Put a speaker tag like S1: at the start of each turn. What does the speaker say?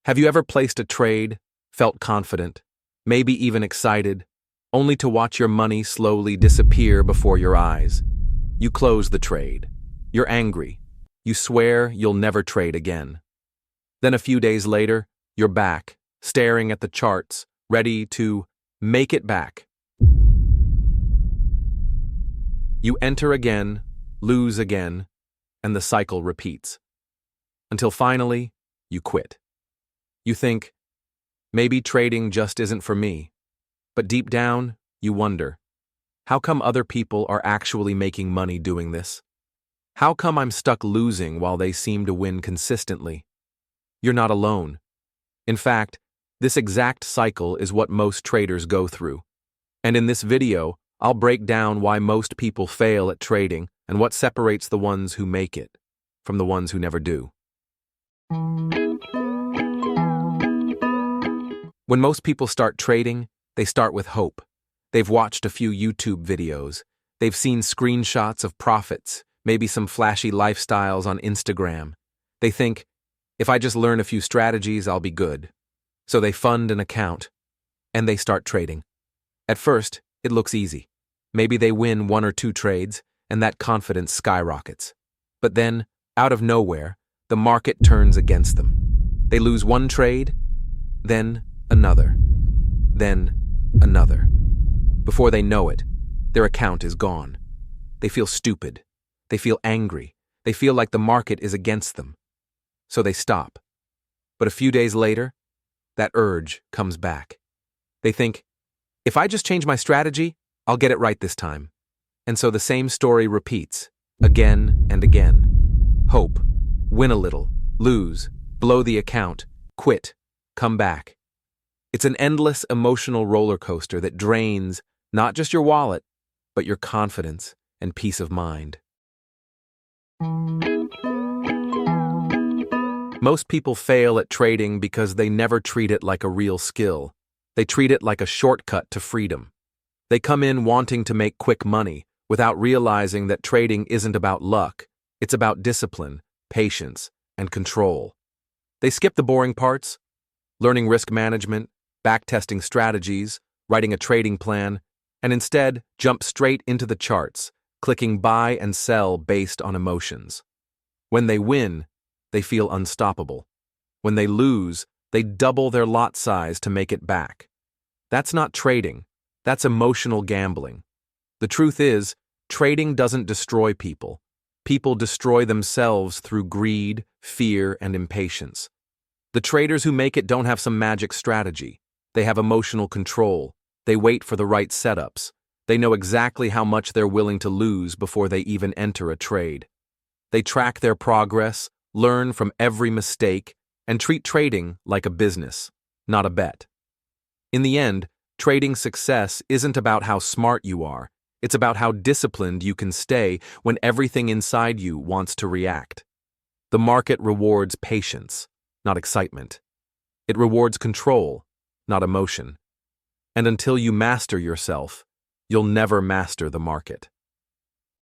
S1: Have you ever placed a trade, felt confident, maybe even excited, only to watch your money slowly disappear before your eyes? You close the trade. You're angry. You swear you'll never trade again. Then a few days later, you're back, staring at the charts, ready to make it back. You enter again, lose again, and the cycle repeats. Until finally, you quit. You think, maybe trading just isn't for me. But deep down, you wonder, how come other people are actually making money doing this? How come I'm stuck losing while they seem to win consistently? You're not alone. In fact, this exact cycle is what most traders go through. And in this video, I'll break down why most people fail at trading and what separates the ones who make it from the ones who never do. When most people start trading, they start with hope. They've watched a few YouTube videos. They've seen screenshots of profits, maybe some flashy lifestyles on Instagram. They think, if I just learn a few strategies, I'll be good. So they fund an account, and they start trading. At first, it looks easy. Maybe they win 1 or 2 trades, and that confidence skyrockets. But then, out of nowhere, the market turns against them. They lose one trade, then another, then another. Before they know it, their account is gone. They feel stupid. They feel angry. They feel like the market is against them. So they stop. But a few days later, that urge comes back. They think, if I just change my strategy, I'll get it right this time. And so the same story repeats, again and again. Hope, win a little, lose, blow the account, quit, come back. It's an endless emotional roller coaster that drains not just your wallet, but your confidence and peace of mind. Most people fail at trading because they never treat it like a real skill. They treat it like a shortcut to freedom. They come in wanting to make quick money without realizing that trading isn't about luck. It's about discipline, patience, and control. They skip the boring parts, learning risk management, backtesting strategies, writing a trading plan, and instead jump straight into the charts, clicking buy and sell based on emotions. When they win, they feel unstoppable. When they lose, they double their lot size to make it back. That's not trading. That's emotional gambling. The truth is, trading doesn't destroy people. People destroy themselves through greed, fear, and impatience. The traders who make it don't have some magic strategy. They have emotional control. They wait for the right setups. They know exactly how much they're willing to lose before they even enter a trade. They track their progress, learn from every mistake, and treat trading like a business, not a bet. In the end, trading success isn't about how smart you are. It's about how disciplined you can stay when everything inside you wants to react. The market rewards patience, not excitement. It rewards control, not emotion. And until you master yourself, you'll never master the market.